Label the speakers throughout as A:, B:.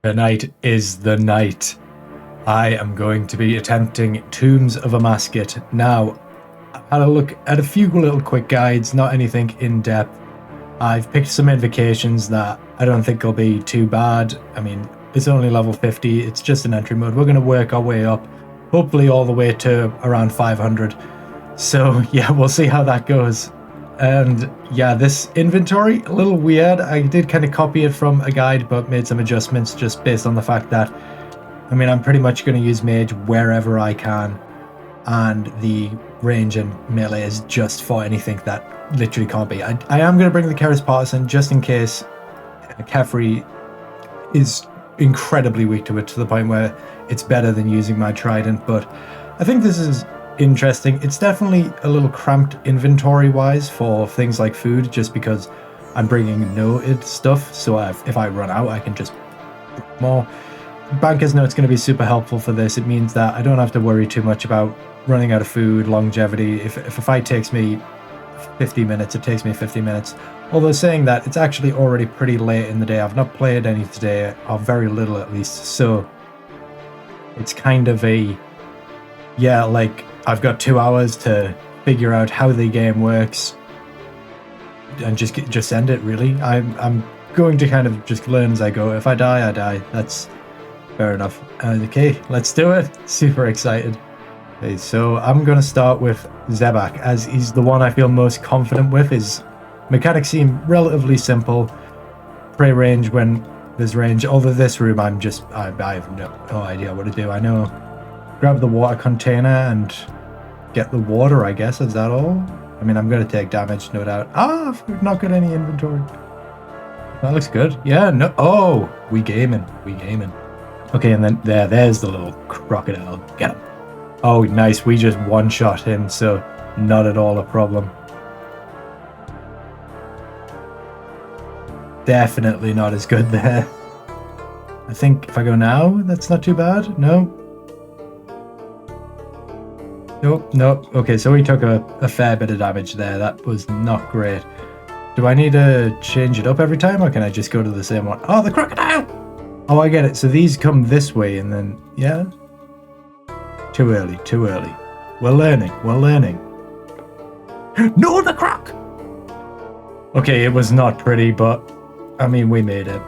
A: Tonight is the night. I am going to be attempting Tombs of Amascut. Now, I've had a look at a few little quick guides, not anything in depth. I've picked some invocations that I don't think will be too bad. I mean, it's only level 50, it's just an entry mode. We're going to work our way up, hopefully all the way to around 500. So yeah, we'll see how that goes. And yeah, this inventory, a little weird. I did kind of copy it from a guide, but made some adjustments just based on the fact that, I mean, I'm pretty much going to use mage wherever I can. And the range and melee is just for anything that literally can't be. I am going to bring the Keris Partisan just in case Kefri is incredibly weak to it, to the point where it's better than using my trident. But I think this is interesting. It's definitely a little cramped inventory wise for things like food, just because I'm bringing noted stuff, so if I run out I can just more. Banker's Note's going to be super helpful for this. It means that I don't have to worry too much about running out of food, longevity. If a fight takes me 50 minutes, it takes me 50 minutes. Although saying that, it's actually already pretty late in the day. I've not played any today, or very little at least, so it's kind of a, yeah, like, I've got 2 hours to figure out how the game works and just end it, really. I'm going to kind of just learn as I go. If I die, I die. That's fair enough. Okay, let's do it. Super excited. Okay, so I'm going to start with Zebak, as he's the one I feel most confident with. His mechanics seem relatively simple. Pray range when there's range. Although this room, I have no idea what to do. I know grab the water container and get the water, I guess. Is that all? I mean, I'm going to take damage, no doubt. I've not got any inventory. That looks good. Yeah, no. Oh, we gaming. Okay, and then there's the little crocodile. Get him. Oh, nice. We just one-shot him, so not at all a problem. Definitely not as good there. I think if I go now, that's not too bad. No. Nope. Okay, so we took a fair bit of damage there. That was not great. Do I need to change it up every time, or can I just go to the same one? Oh, the crocodile! Oh, I get it. So these come this way, and then, yeah. Too early. We're learning. No, the croc! Okay, it was not pretty, but, I mean, we made it.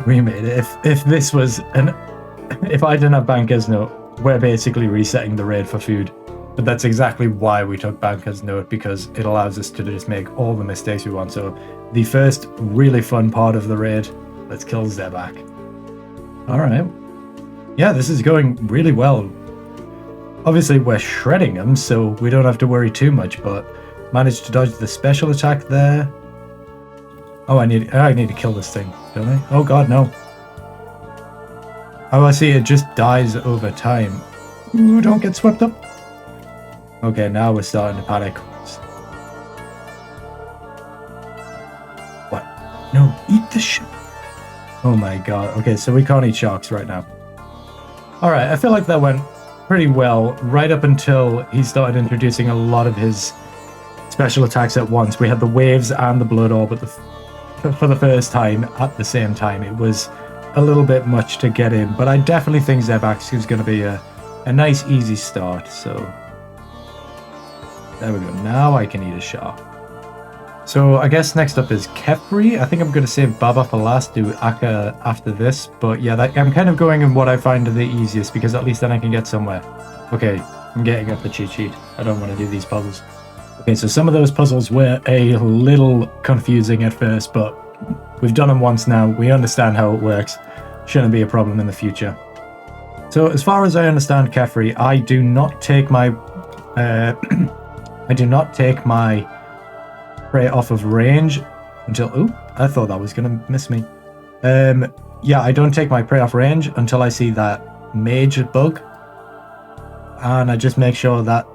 A: If this was if I didn't have Banker's Note, we're basically resetting the raid for food. But that's exactly why we took Banker's Note, because it allows us to just make all the mistakes we want. So the first really fun part of the raid, let's kill Zebak. Alright. Yeah, this is going really well. Obviously we're shredding them, so we don't have to worry too much, but managed to dodge the special attack there. Oh, I need to kill this thing, don't I? Oh god, no. Oh, I see, it just dies over time. Ooh, don't get swept up. Okay, now we're starting to panic. What? No, eat the shit. Oh my god. Okay, so we can't eat sharks right now. Alright, I feel like that went pretty well, right up until he started introducing a lot of his special attacks at once. We had the waves and the blood orb for the first time at the same time. It was a little bit much to get in, but I definitely think Zebak is going to be a nice, easy start, so there we go. Now I can eat a shark. So I guess next up is Kefri. I think I'm going to save Baba for last, do Akka after this. But yeah, I'm kind of going in what I find the easiest, because at least then I can get somewhere. Okay, I'm getting up the cheat sheet. I don't want to do these puzzles. Okay, so some of those puzzles were a little confusing at first, but we've done them once now. We understand how it works. Shouldn't be a problem in the future. So as far as I understand Kefri, I do not take my prey off of range until... Ooh, I thought that was going to miss me. Yeah, I don't take my prey off range until I see that mage bug. And I just make sure that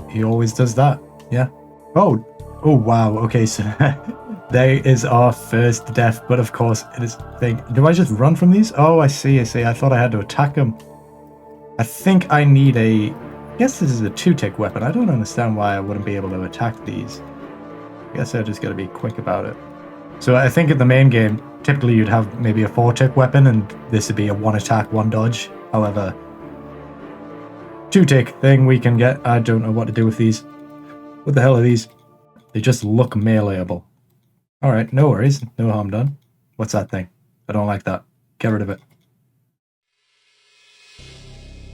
A: he always does that. Yeah. Oh wow. Okay, so there is our first death, but of course it is thing. Do I just run from these? Oh, I see. I thought I had to attack them. I think I need I guess this is a 2-tick weapon. I don't understand why I wouldn't be able to attack these. I guess I just got to be quick about it. So I think in the main game, typically you'd have maybe a 4-tick weapon, and this would be a 1 attack, 1 dodge. However, 2-tick thing we can get. I don't know what to do with these. What the hell are these? They just look meleeable. Alright, no worries. No harm done. What's that thing? I don't like that. Get rid of it.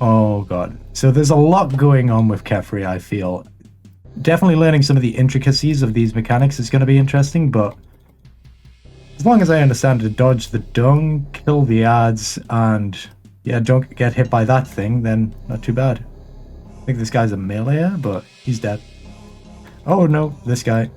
A: Oh god. So there's a lot going on with Kefri, I feel. Definitely learning some of the intricacies of these mechanics is going to be interesting, but as long as I understand to dodge the dung, kill the ads, and yeah, don't get hit by that thing, then not too bad. I think this guy's a melee, but he's dead. Oh no, this guy.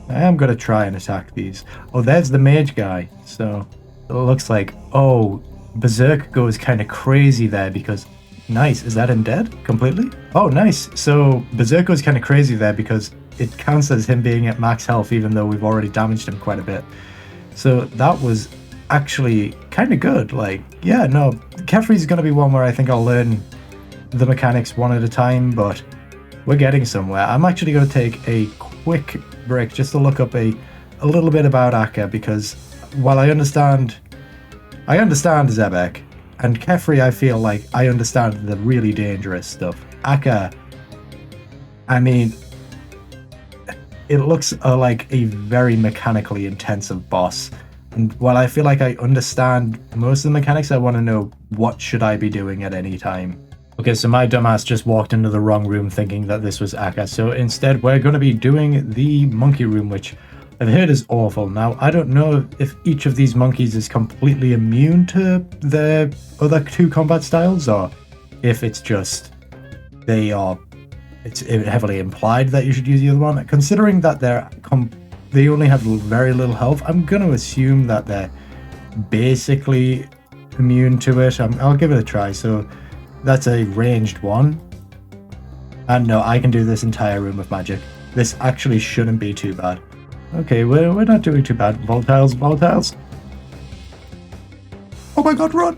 A: I am going to try and attack these. Oh, there's the mage guy. So it looks like, oh, Berserk goes kind of crazy there because, nice, is that him dead completely? Oh, nice. So Berserk goes kind of crazy there because it counts as him being at max health even though we've already damaged him quite a bit. So that was actually kind of good. Like, yeah, no, Kefri's going to be one where I think I'll learn the mechanics one at a time, but we're getting somewhere. I'm actually going to take a quick break just to look up a little bit about Akka, because while I understand Zebek, and Kefri, I feel like I understand the really dangerous stuff. Akka, I mean, it looks like a very mechanically intensive boss. And while I feel like I understand most of the mechanics, I want to know what should I be doing at any time. Okay, so my dumbass just walked into the wrong room thinking that this was Akka. So instead, we're going to be doing the monkey room, which I've heard is awful. Now, I don't know if each of these monkeys is completely immune to the other 2 combat styles, or if it's just it's heavily implied that you should use the other one. Considering that they only have very little health, I'm going to assume that they're basically immune to it. I'll give it a try. So that's a ranged one. And no, I can do this entire room with magic. This actually shouldn't be too bad. Okay, we're not doing too bad. Volatiles. Oh my god, run!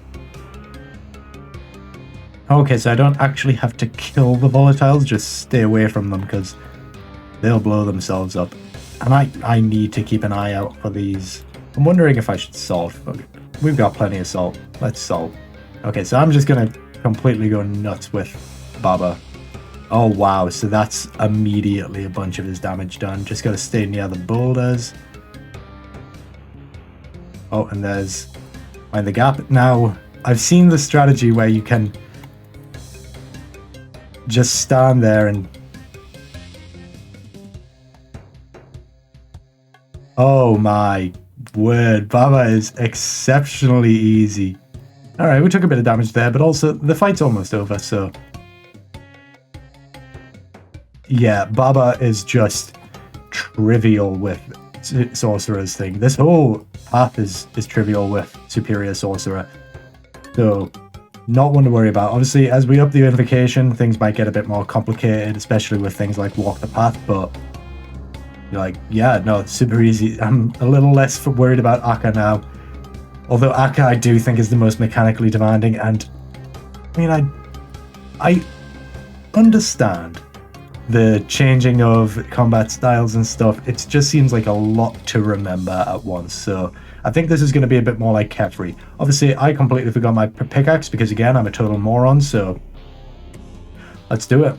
A: Okay, so I don't actually have to kill the volatiles, just stay away from them because they'll blow themselves up. And I need to keep an eye out for these. I'm wondering if I should salt. Okay, we've got plenty of salt. Let's salt. Okay, so I'm just gonna completely go nuts with Baba. Oh wow, so that's immediately a bunch of his damage done. Just gotta stay near the boulders. Oh, and there's Find the Gap. Now, I've seen the strategy where you can just stand there and... Oh my word, Baba is exceptionally easy. Alright, we took a bit of damage there, but also the fight's almost over, so... Yeah, Baba is just trivial with Sorcerer's thing. This whole path is trivial with Superior Sorcerer. So, not one to worry about. Obviously, as we up the invocation, things might get a bit more complicated, especially with things like Walk the Path, but... You're like, yeah, no, it's super easy. I'm a little less worried about Akka now. Although Akka, I do think, is the most mechanically demanding, and I mean, I understand the changing of combat styles and stuff. It just seems like a lot to remember at once, so I think this is going to be a bit more like Kefri. Obviously, I completely forgot my pickaxe because, again, I'm a total moron, so let's do it.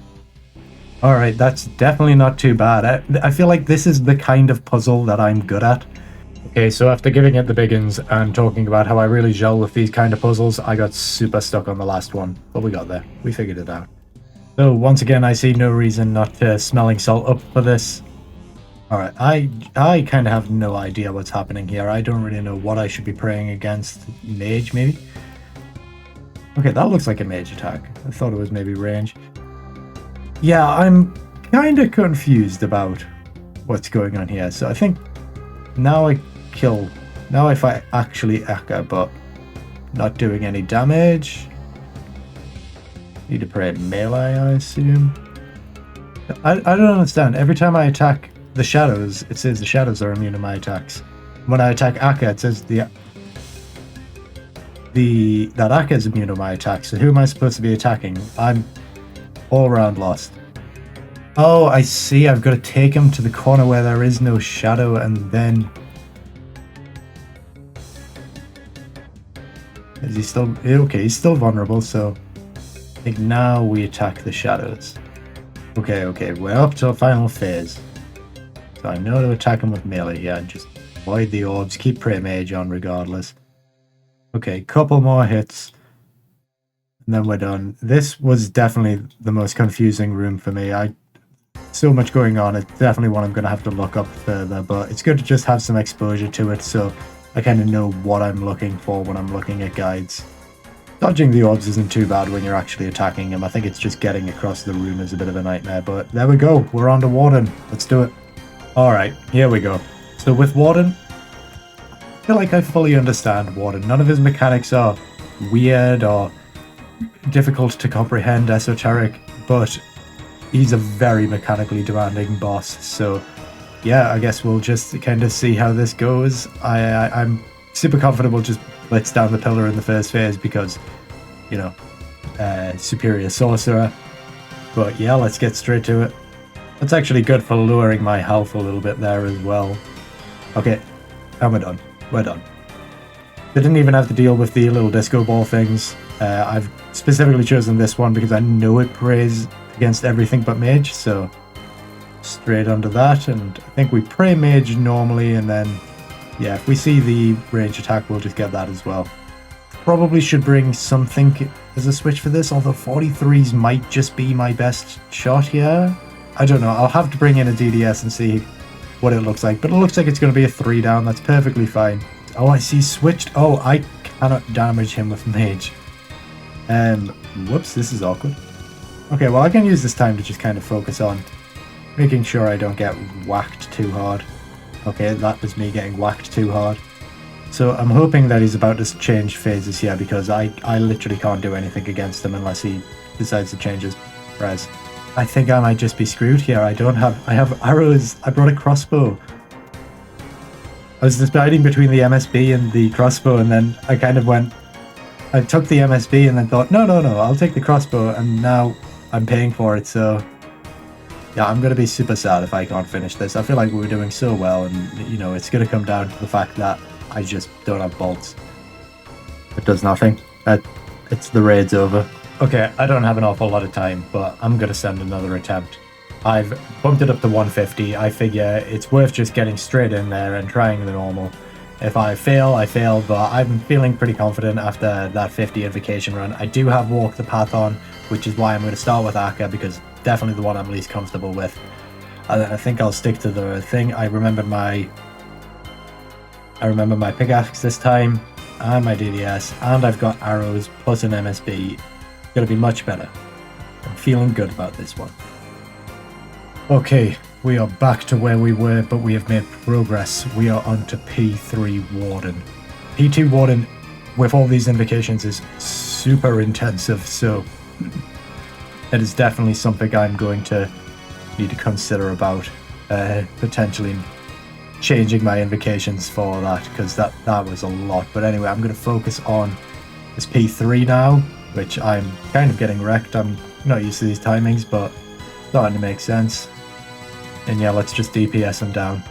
A: Alright, that's definitely not too bad. I feel like this is the kind of puzzle that I'm good at. Okay, so after giving it the biggins and talking about how I really gel with these kind of puzzles, I got super stuck on the last one. But we got there. We figured it out. So once again, I see no reason not to smelling salt up for this. Alright, I kind of have no idea what's happening here. I don't really know what I should be praying against. Mage, maybe? Okay, that looks like a mage attack. I thought it was maybe range. Yeah, I'm kind of confused about what's going on here. So I think now I fight actually Akka, but not doing any damage. Need to pray melee, I assume. I don't understand. Every time I attack the shadows, it says the shadows are immune to my attacks. When I attack Akka, it says that Akka is immune to my attacks. So who am I supposed to be attacking? I'm all around lost. Oh, I see. I've got to take him to the corner where there is no shadow, and then... Is he still... Okay, he's still vulnerable, so... I think now we attack the shadows. Okay, we're up to a final phase. So I know to attack him with melee, yeah, and just avoid the orbs, keep Prey Mage on regardless. Okay, couple more hits. And then we're done. This was definitely the most confusing room for me. So much going on, it's definitely one I'm going to have to look up further, but it's good to just have some exposure to it so I kind of know what I'm looking for when I'm looking at guides. Dodging the orbs isn't too bad when you're actually attacking him. I think it's just getting across the room is a bit of a nightmare, but there we go. We're on to Warden. Let's do it. Alright, here we go. So with Warden, I feel like I fully understand Warden. None of his mechanics are weird or difficult to comprehend, esoteric, but he's a very mechanically demanding boss. So yeah, I guess we'll just kind of see how this goes. I'm super confident we'll just blitz down the pillar in the first phase because, you know, superior sorcerer. But yeah, let's get straight to it. That's actually good for lowering my health a little bit there as well. Okay, and we're done. We're done. They didn't even have to deal with the little disco ball things. I've specifically chosen this one because I know it prays against everything but mage, so straight onto that, and I think we pray mage normally, and then yeah, if we see the range attack, we'll just get that as well. Probably should bring something as a switch for this, although 43s might just be my best shot here. I don't know, I'll have to bring in a DDS and see what it looks like, but it looks like it's going to be a 3 down, that's perfectly fine. Oh, I see switched. Oh, I cannot damage him with mage. Whoops, this is awkward. Okay, well I can use this time to just kind of focus on making sure I don't get whacked too hard. Okay, that was me getting whacked too hard. So I'm hoping that he's about to change phases here because I literally can't do anything against him unless he decides to change his res. I think I might just be screwed here. I have arrows. I brought a crossbow. I was deciding between the MSB and the crossbow, and then I kind of went... I took the MSB and then thought, no, I'll take the crossbow, and now I'm paying for it, so... Yeah, I'm going to be super sad if I can't finish this. I feel like we were doing so well, and, you know, it's going to come down to the fact that I just don't have bolts. It does nothing. It's the raid's over. Okay, I don't have an awful lot of time, but I'm going to send another attempt. I've bumped it up to 150. I figure it's worth just getting straight in there and trying the normal. If I fail, I fail, but I'm feeling pretty confident after that 50 invocation run. I do have Walk the Path on, which is why I'm going to start with Akka, because definitely the one I'm least comfortable with. I think I'll stick to the thing. I remember my pickaxe this time, and my DDS, and I've got arrows plus an MSB. It's going to be much better. I'm feeling good about this one. Okay, we are back to where we were, but we have made progress. We are on to P3 Warden. P2 Warden, with all these invocations, is super intensive, so it is definitely something I'm going to need to consider about potentially changing my invocations for that, because that was a lot. But anyway, I'm going to focus on this P3 now, which I'm kind of getting wrecked. I'm not used to these timings, but starting to make sense. And yeah, let's just DPS him down.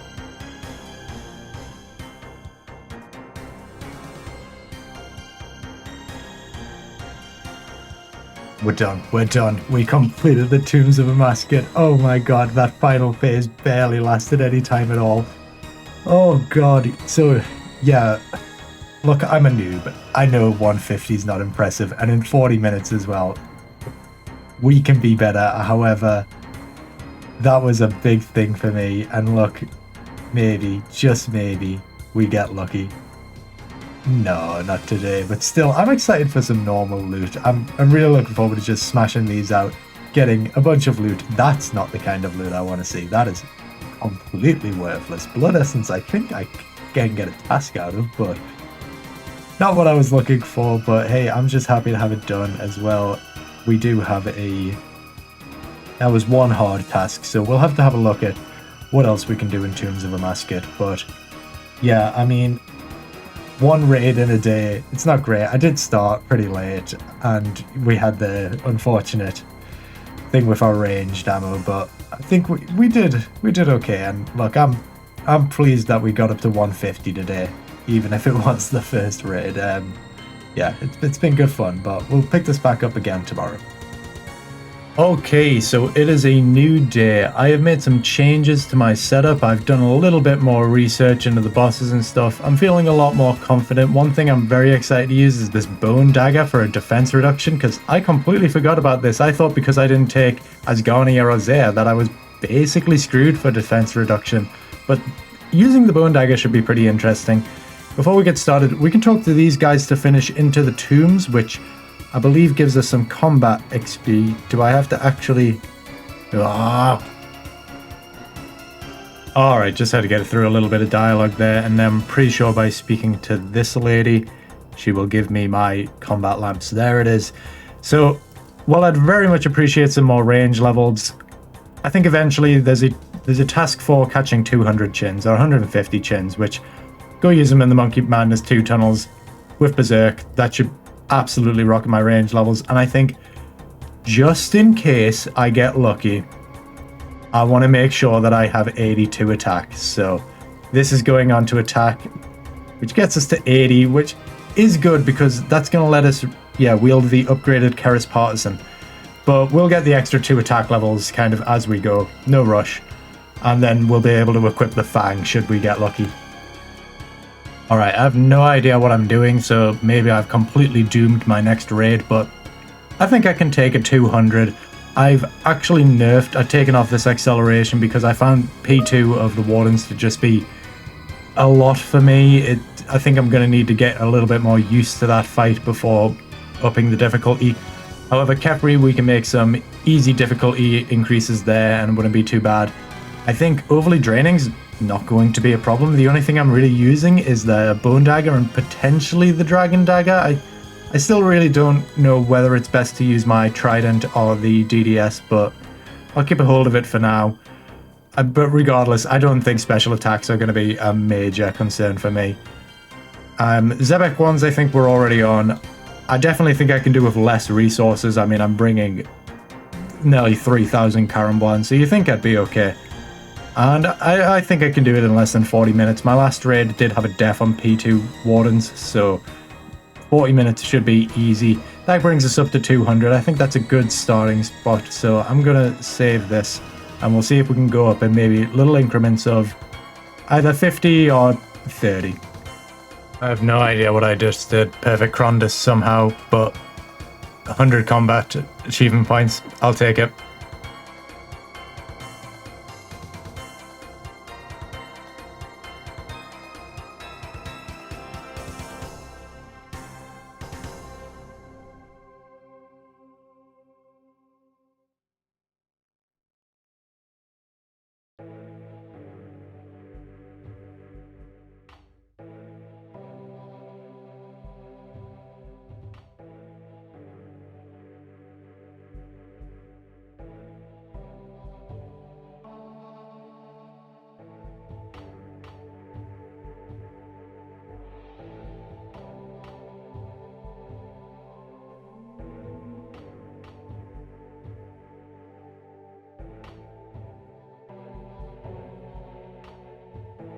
A: We're done. We completed the Tombs of Amascut. Oh my god, that final phase barely lasted any time at all. Oh god, so yeah, look, I'm a noob. I know 150 is not impressive, and in 40 minutes as well. We can be better, however, that was a big thing for me, and look, maybe, just maybe, we get lucky. No, not today, but still, I'm excited for some normal loot. I'm really looking forward to just smashing these out, getting a bunch of loot. That's not the kind of loot I want to see. That is completely worthless. Blood Essence, I think I can get a task out of, but not what I was looking for. But hey, I'm just happy to have it done as well. We do have that was one hard task, so we'll have to have a look at what else we can do in Tombs of Amascut. But yeah, I mean, one raid in a day, it's not great. I did start pretty late, and we had the unfortunate thing with our ranged ammo, but I think we did okay. And look, I'm pleased that we got up to 150 today, even if it was the first raid. Yeah, it's been good fun, but we'll pick this back up again tomorrow. Okay, so it is a new day. I have made some changes to my setup. I've done a little bit more research into the bosses and stuff. I'm feeling a lot more confident. One thing I'm very excited to use is this bone dagger for a defense reduction, because I completely forgot about this. I thought because I didn't take Asgani or Ozea that I was basically screwed for defense reduction. But using the bone dagger should be pretty interesting. Before we get started, we can talk to these guys to finish into the tombs, which I believe gives us some combat XP. Do I have to actually... Alright, just had to get through a little bit of dialogue there, and then I'm pretty sure by speaking to this lady, she will give me my combat lamps. There it is. So, while I'd very much appreciate some more range levels, I think eventually there's a task for catching 200 chins, or 150 chins, which, go use them in the Monkey Madness 2 tunnels with Berserk. That should absolutely rocking my range levels. And I think just in case I get lucky, I want to make sure that I have 82 attacks. So this is going on to attack, which gets us to 80, which is good because that's going to let us wield the upgraded Keris Partisan. But we'll get the extra 2 attack levels kind of as we go, no rush, and then we'll be able to equip the Fang should we get lucky. Alright, I have no idea what I'm doing, so maybe I've completely doomed my next raid, but I think I can take a 200. I've actually I've taken off this acceleration because I found P2 of the Wardens to just be a lot for me. I think I'm going to need to get a little bit more used to that fight before upping the difficulty. However, Kefri, we can make some easy difficulty increases there and it wouldn't be too bad. I think overly draining's not going to be a problem. The only thing I'm really using is the bone dagger and potentially the dragon dagger. I still really don't know whether it's best to use my trident or the DDS, but I'll keep a hold of it for now. But regardless, I don't think special attacks are going to be a major concern for me. Zebek ones I think we're already on. I definitely think I can do with less resources. I mean, I'm bringing nearly 3,000 Karamblan, so you think I'd be okay. And I think I can do it in less than 40 minutes. My last raid did have a death on P2 Wardens, so 40 minutes should be easy. That brings us up to 200. I think that's a good starting spot, so I'm going to save this. And we'll see if we can go up in maybe little increments of either 50 or 30. I have no idea what I just did. Perfect Crondus somehow, but 100 combat achievement points. I'll take it.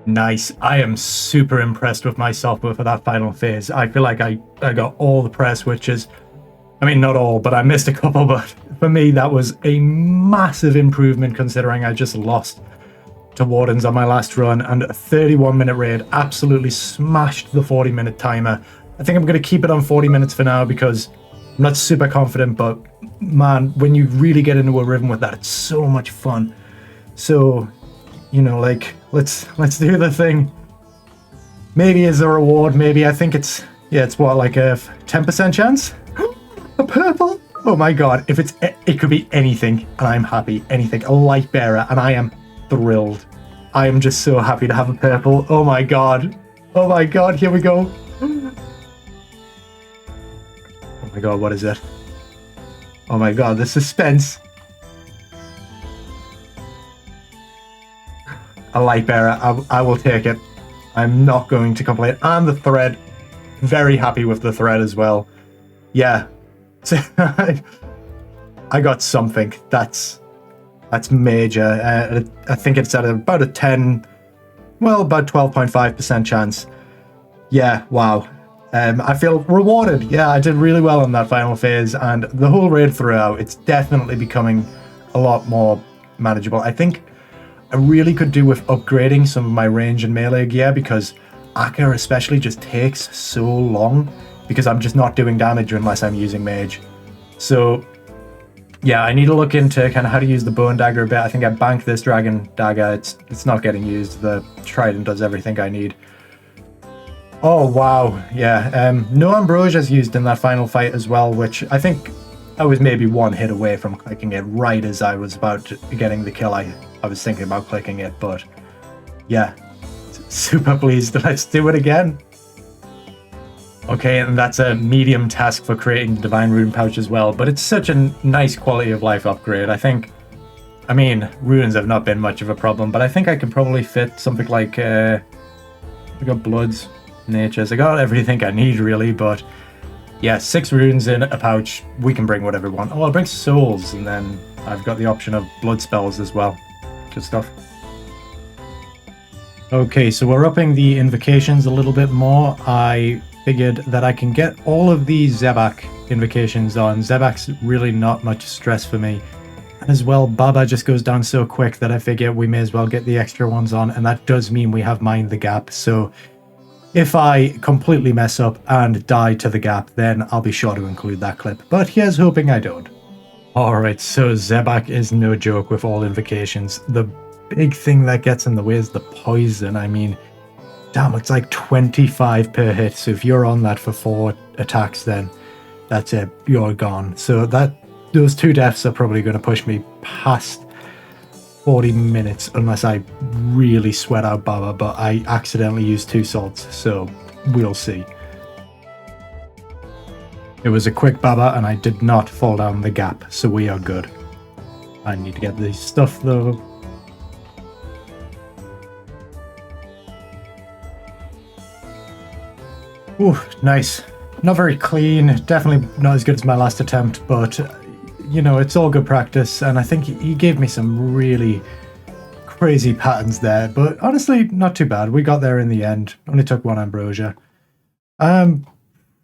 A: Nice. I am super impressed with myself for that final phase. I feel like I got all the press switches. I mean, not all, but I missed a couple. But for me, that was a massive improvement considering I just lost to Wardens on my last run. And a 31-minute raid absolutely smashed the 40-minute timer. I think I'm going to keep it on 40 minutes for now because I'm not super confident. But man, when you really get into a rhythm with that, it's so much fun. So, you know, like... Let's do the thing. Maybe as a reward, maybe I think it's what, like a 10% chance? A purple? Oh my god, if it could be anything, and I'm happy. Anything. A light bearer, and I am thrilled. I am just so happy to have a purple. Oh my god. Oh my god, here we go. Oh my god, what is it? Oh my god, the suspense. A light bearer, I will take it. I'm not going to complain. And the thread, very happy with the thread as well. Yeah. I got something. That's major. I think it's at about a 10, well, about 12.5% chance. Yeah, wow. I feel rewarded. Yeah, I did really well in that final phase, and the whole raid throughout, it's definitely becoming a lot more manageable. I think I really could do with upgrading some of my range and melee gear, because Akka especially just takes so long, because I'm just not doing damage unless I'm using mage. So yeah, I need to look into kind of how to use the bone dagger a bit. I think I banked this dragon dagger. It's not getting used. The trident does everything I need. Oh wow, yeah. No ambrosia's used in that final fight as well, which I think I was maybe one hit away from clicking it right as I was about getting the kill. I was thinking about clicking it, but yeah, super pleased. Let's do it again. Okay, and that's a medium task for creating the Divine Rune Pouch as well, but it's such a nice quality of life upgrade. I mean, runes have not been much of a problem, but I think I can probably fit something like, I got Bloods, Natures, I got everything I need really, but yeah, 6 runes in a pouch, we can bring whatever we want. Oh, I'll bring Souls, and then I've got the option of Blood spells as well. Good stuff. Okay, so we're upping the invocations a little bit more. I figured that I can get all of these Zebak invocations on. Zebak's really not much stress for me. And as well, Baba just goes down so quick that I figure we may as well get the extra ones on, and that does mean we have Mind the Gap. So if I completely mess up and die to the gap, then I'll be sure to include that clip. But here's hoping I don't. Alright, so Zebak is no joke with all invocations. The big thing that gets in the way is the poison. I mean, damn, it's like 25 per hit. So if you're on that for 4 attacks, then that's it. You're gone. So those 2 deaths are probably going to push me past 40 minutes unless I really sweat out Baba, but I accidentally used 2 salts, so we'll see. It was a quick Baba and I did not fall down the gap, so we are good. I need to get this stuff though. Ooh, nice. Not very clean, definitely not as good as my last attempt, but you know, it's all good practice, and I think he gave me some really crazy patterns there, but honestly, not too bad. We got there in the end. Only took 1 ambrosia.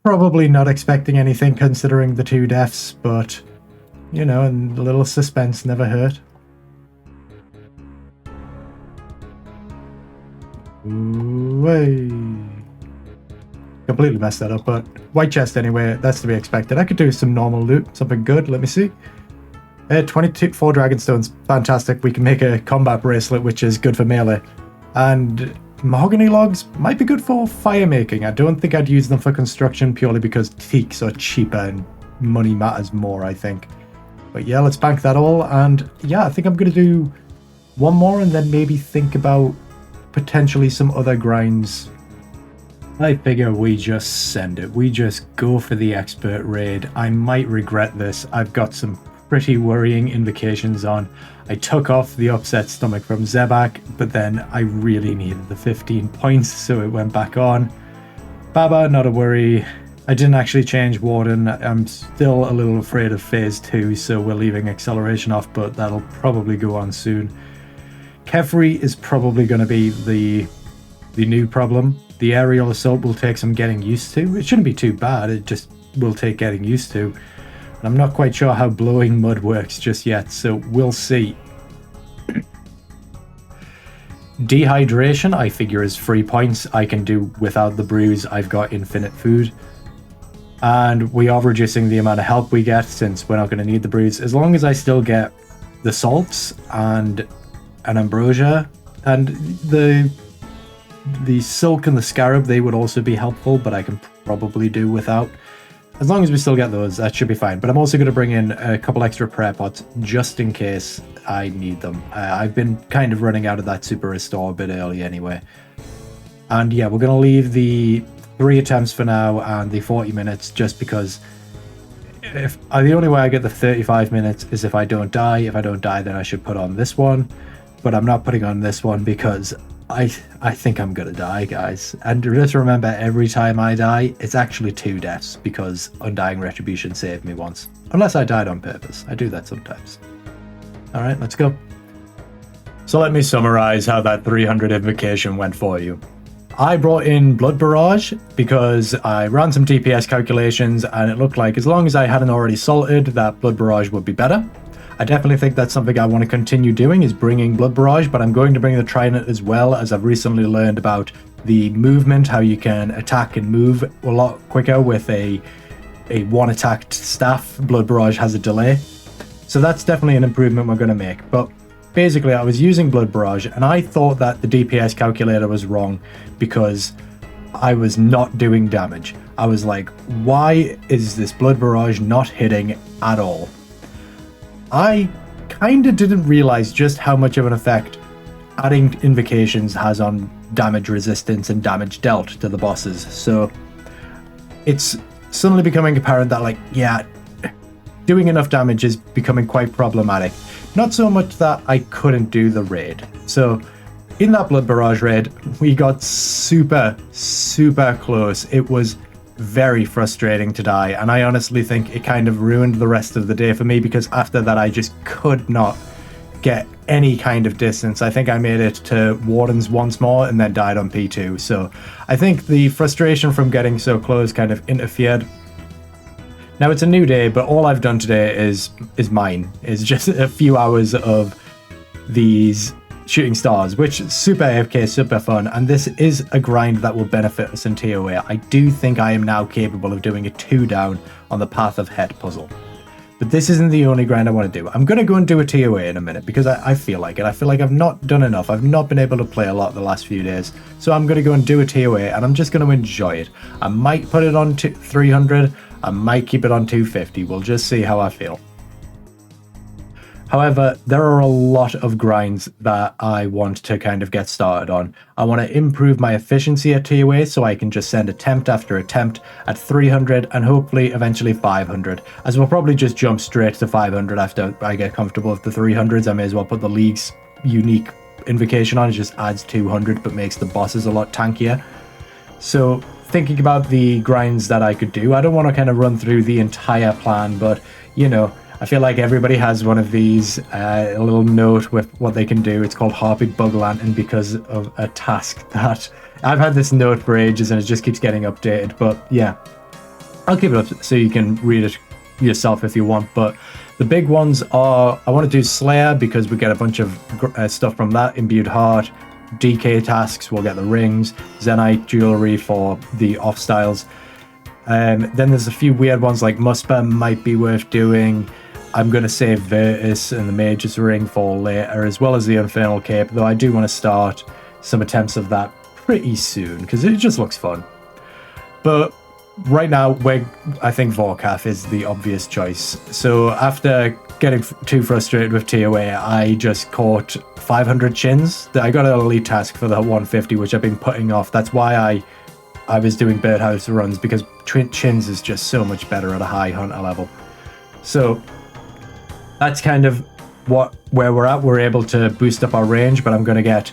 A: Probably not expecting anything considering the 2 deaths, but, you know, and a little suspense never hurt. Way. Completely messed that up, but white chest anyway, that's to be expected. I could do some normal loot, something good. Let me see. 24 Dragonstones, fantastic. We can make a combat bracelet, which is good for melee. And mahogany logs might be good for fire making. I don't think I'd use them for construction purely because teaks are cheaper and money matters more, I think. But yeah, let's bank that all. And yeah, I think I'm going to do 1 more and then maybe think about potentially some other grinds. I figure we just send it. We just go for the expert raid. I might regret this. I've got some pretty worrying invocations on. I took off the upset stomach from Zebak, but then I really needed the 15 points, so it went back on. Baba, not a worry. I didn't actually change Warden. I'm still a little afraid of phase 2, so we're leaving acceleration off, but that'll probably go on soon. Kefri is probably going to be the new problem. The aerial assault will take some getting used to. It shouldn't be too bad, it just will take getting used to. And I'm not quite sure how blowing mud works just yet, so we'll see. Dehydration, I figure, is 3 points. I can do without the brews. I've got infinite food. And we are reducing the amount of help we get since we're not going to need the brews. As long as I still get the salts and an ambrosia and the silk and the scarab, they would also be helpful, but I can probably do without. As long as we still get those, that should be fine. But I'm also going to bring in a couple extra prayer pots just in case I need them. I've been kind of running out of that super restore a bit early anyway. And yeah, we're going to leave the 3 attempts for now and the 40 minutes just because the only way I get the 35 minutes is if I don't die. If I don't die, then I should put on this one. But I'm not putting on this one because I think I'm gonna die, guys. And just remember, every time I die, it's actually 2 deaths because Undying Retribution saved me once. Unless I died on purpose. I do that sometimes. Alright, let's go. So let me summarize how that 300 invocation went for you. I brought in Blood Barrage because I ran some DPS calculations and it looked like as long as I hadn't already salted, that Blood Barrage would be better. I definitely think that's something I want to continue doing, is bringing Blood Barrage, but I'm going to bring the Trident as well, as I've recently learned about the movement, how you can attack and move a lot quicker with a one attacked staff. Blood Barrage has a delay. So that's definitely an improvement we're going to make. But basically, I was using Blood Barrage, and I thought that the DPS calculator was wrong because I was not doing damage. I was like, why is this Blood Barrage not hitting at all? I kind of didn't realize just how much of an effect adding invocations has on damage resistance and damage dealt to the bosses. So it's suddenly becoming apparent that, like, yeah, doing enough damage is becoming quite problematic. Not so much that I couldn't do the raid. So in that Blood Barrage raid, we got super close. It was very frustrating to die, and I honestly think it kind of ruined the rest of the day for me, because after that I just could not get any kind of distance. I think I made it to Wardens once more and then died on P2. So I think the frustration from getting so close kind of interfered. Now it's a new day, but all I've done today is mine. It's just a few hours of these shooting stars, which is super AFK, super fun, and this is a grind that will benefit us in TOA. I do think I am now capable of doing a 2 down on the Path of Het puzzle. But this isn't the only grind I want to do. I'm going to go and do a TOA in a minute because I feel like it. I feel like I've not done enough. I've not been able to play a lot the last few days. So I'm going to go and do a TOA, and I'm just going to enjoy it. I might put it on 300. I might keep it on 250. We'll just see how I feel. However, there are a lot of grinds that I want to kind of get started on. I want to improve my efficiency at TOA so I can just send attempt after attempt at 300 and hopefully eventually 500. As we'll probably just jump straight to 500 after I get comfortable with the 300s. I may as well put the League's unique invocation on. It just adds 200 but makes the bosses a lot tankier. So thinking about the grinds that I could do, I don't want to kind of run through the entire plan, but you know, I feel like everybody has one of these, a little note with what they can do. It's called Harpied Bug Lantern because of a task that I've had this note for ages and it just keeps getting updated. But yeah, I'll keep it up so you can read it yourself if you want. But the big ones are, I want to do Slayer because we get a bunch of stuff from that. Imbued Heart, DK tasks, we'll get the rings, Zenite jewelry for the off styles. Then there's a few weird ones like Muspa might be worth doing. I'm going to save Virtus and the Mage's Ring for later, as well as the Infernal Cape, though I do want to start some attempts of that pretty soon, because it just looks fun. But right now, I think Vorkath is the obvious choice. So after getting too frustrated with TOA, I just caught 500 chins. I got an elite task for the 150, which I've been putting off. That's why I was doing birdhouse runs, because chins is just so much better at a high hunter level. So that's kind of where we're at. We're able to boost up our range, but I'm going to get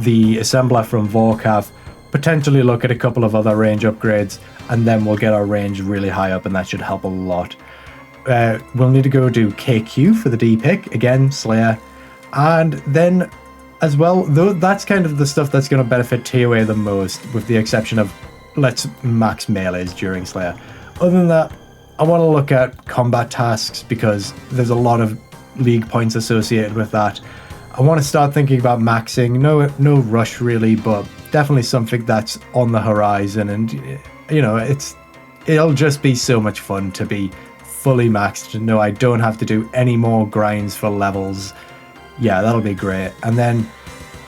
A: the assembler from Vorkath, potentially look at a couple of other range upgrades, and then we'll get our range really high up, and that should help a lot. We'll need to go do KQ for the D pick, again, Slayer, and then as well, though that's kind of the stuff that's going to benefit TOA the most, with the exception of let's max melees during Slayer. Other than that, I want to look at combat tasks because there's a lot of league points associated with that. I want to start thinking about maxing. No rush really, but definitely something that's on the horizon. And you know, it'll just be so much fun to be fully maxed, to know I don't have to do any more grinds for levels. Yeah, that'll be great. And then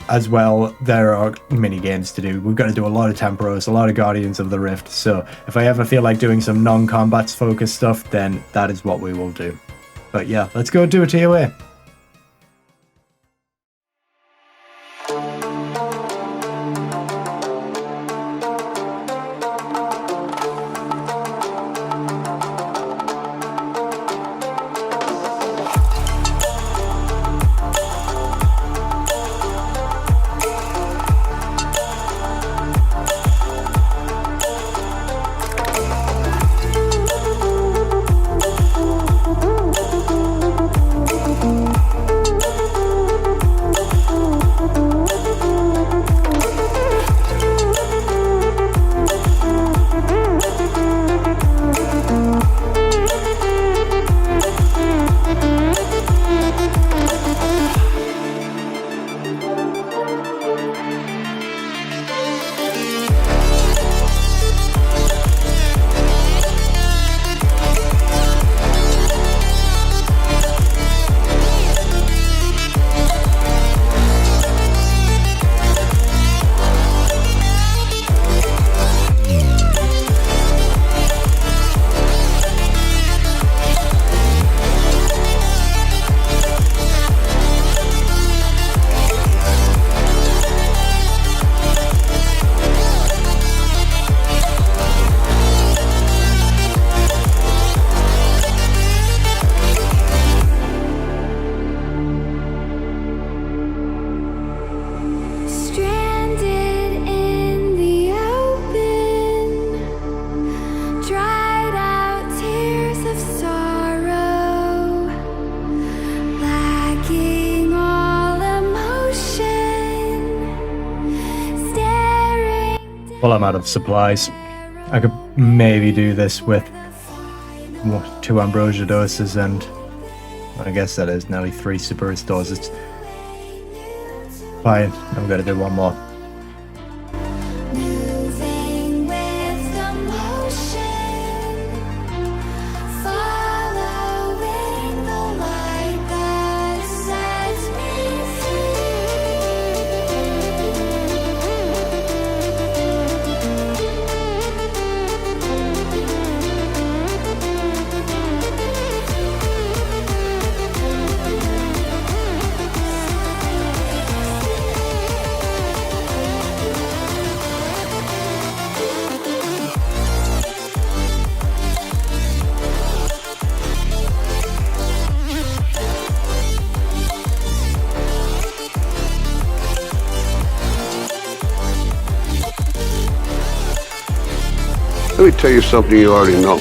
A: as well, there are mini games to do. We've got to do a lot of Temporos, a lot of Guardians of the Rift. So if I ever feel like doing some non-combat focused stuff, then that is what we will do. But yeah, let's go do a TOA. Well, I'm out of supplies. I could maybe do this with 2 ambrosia doses and I guess that is nearly 3 super restores. It's fine. I'm gonna do one more.
B: Let me tell you something you already know.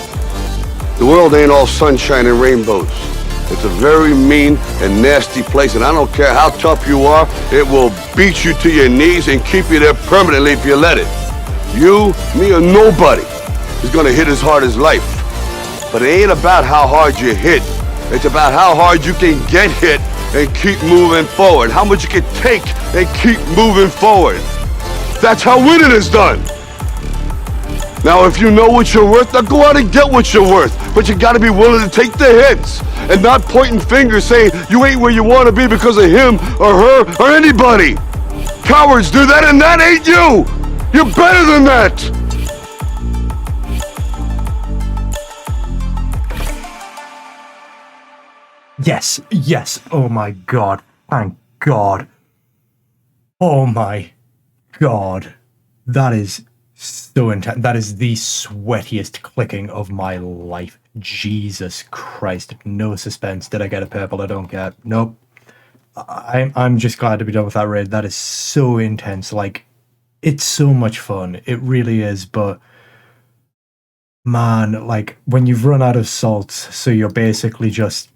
B: The world ain't all sunshine and rainbows. It's a very mean and nasty place, and I don't care how tough you are, it will beat you to your knees and keep you there permanently if you let it. You, me, or nobody is gonna hit as hard as life. But it ain't about how hard you hit. It's about how hard you can get hit and keep moving forward. How much you can take and keep moving forward. That's how winning is done. Now, if you know what you're worth, now go out and get what you're worth. But you gotta be willing to take the hits and not pointing fingers saying you ain't where you wanna be because of him or her or anybody. Cowards do that and that ain't you. You're better than that.
A: Yes, yes. Oh my god. Thank God. Oh my god. That is so intense. That is the sweatiest clicking of my life. Jesus Christ. No suspense. Did I get a purple? I don't get. Nope. I'm just glad to be done with that raid. That is so intense. Like, it's so much fun. It really is, but man, like, when you've run out of salts, so you're basically just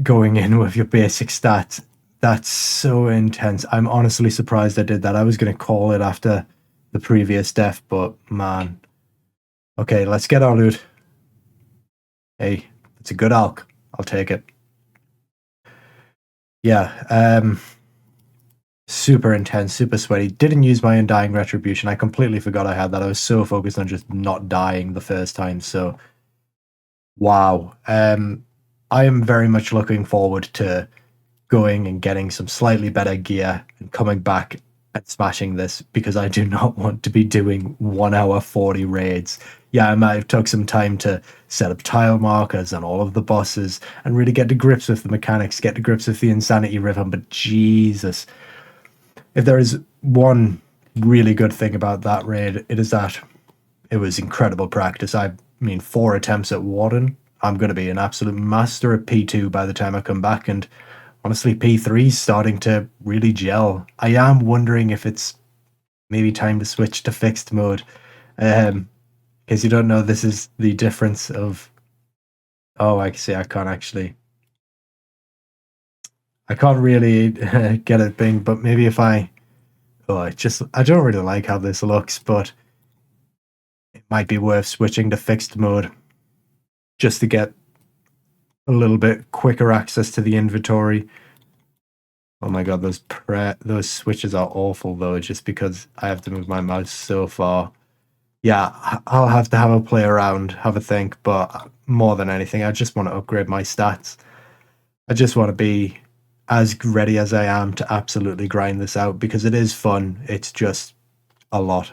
A: going in with your basic stats, that's so intense. I'm honestly surprised I did that. I was going to call it after the previous death, but man. Okay, let's get our loot. Hey, it's a good alk. I'll take it. Yeah, super intense, super sweaty. Didn't use my Undying Retribution. I completely forgot I had that. I was so focused on just not dying the first time, so wow. I am very much looking forward to going and getting some slightly better gear and coming back and smashing this, because I do not want to be doing 1 hour 40 raids. Yeah, I might have took some time to set up tile markers on all of the bosses and really get to grips with the mechanics, get to grips with the insanity rhythm, but Jesus. If there is one really good thing about that raid, it is that it was incredible practice. I mean, 4 attempts at Warden. I'm going to be an absolute master at P2 by the time I come back, and honestly, P3 is starting to really gel. I am wondering if it's maybe time to switch to fixed mode. In case you don't know, this is the difference of... Oh, I see, I can't really get it being, but maybe if I... Oh, I don't really like how this looks, but it might be worth switching to fixed mode just to get a little bit quicker access to the inventory. Oh my god, those switches are awful though, just because I have to move my mouse so far. Yeah, I'll have to have a play around, have a think, but more than anything, I just want to upgrade my stats. I just want to be as ready as I am to absolutely grind this out, because it is fun. It's just a lot.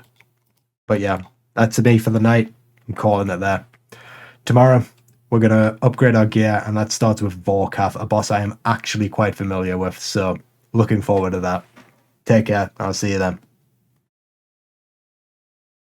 A: But yeah, that's me for the night. I'm calling it there. Tomorrow, we're going to upgrade our gear, and that starts with Vorkath, a boss I am actually quite familiar with, so looking forward to that. Take care, I'll see you then.